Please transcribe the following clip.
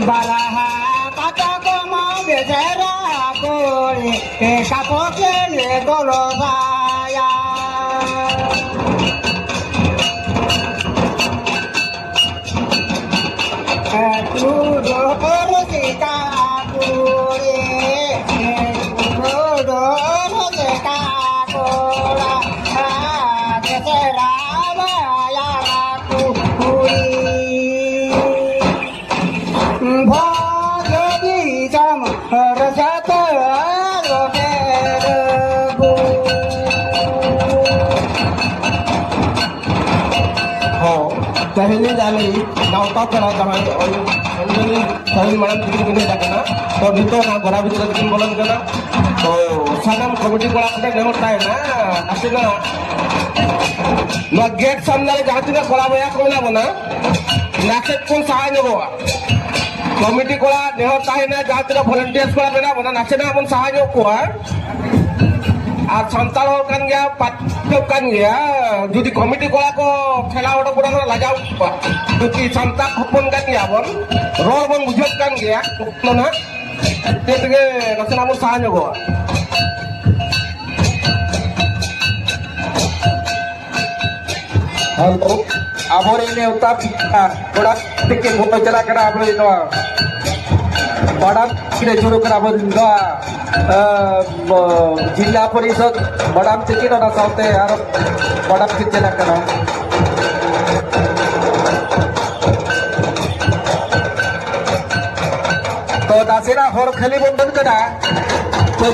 balaha kata komo besera kore ke kapoke le golo saya tu do rosika kore tu do rosika kora besera baya ku kuri bhagadi jam rasata rohego हो पहले जाने गाँव करा जहाँ सही madam ticket किने जाना तो भीतर ना घरा भीतर दिन बोलन करना तो सानाम कमिटी कोड़ा कटे नेमता है ना आसेना ना गेट सामने जहाँ तीन कोड़ा बया कोना बना नाचे कौन सहाय न हुआ कमिटी कोड़ा नेमता है ना जहाँ तीन वॉलंटियर्स कोड़ा बना बना नाचे ना अपन सहाय न हुआ আর সন্তান কান গিয়া পাঠ্য কান গিয়া যদি কমিটি করা কো খেলা ওটা পুরা লাগাও যদি সন্তান হপন কান গিয়া বল রোল বন বুঝত কান গিয়া না তেতগে রচনা মু সাহায্য গো হ্যালো আবরে নেওতা বড়া থেকে ভোট চলা করা আবরে দেওয়া बड़ा शुरू करा जिला परिषद बड़ा टिकिट साथे और बड़ा चला करा तो दासेरा हर खाली बंधन करा तो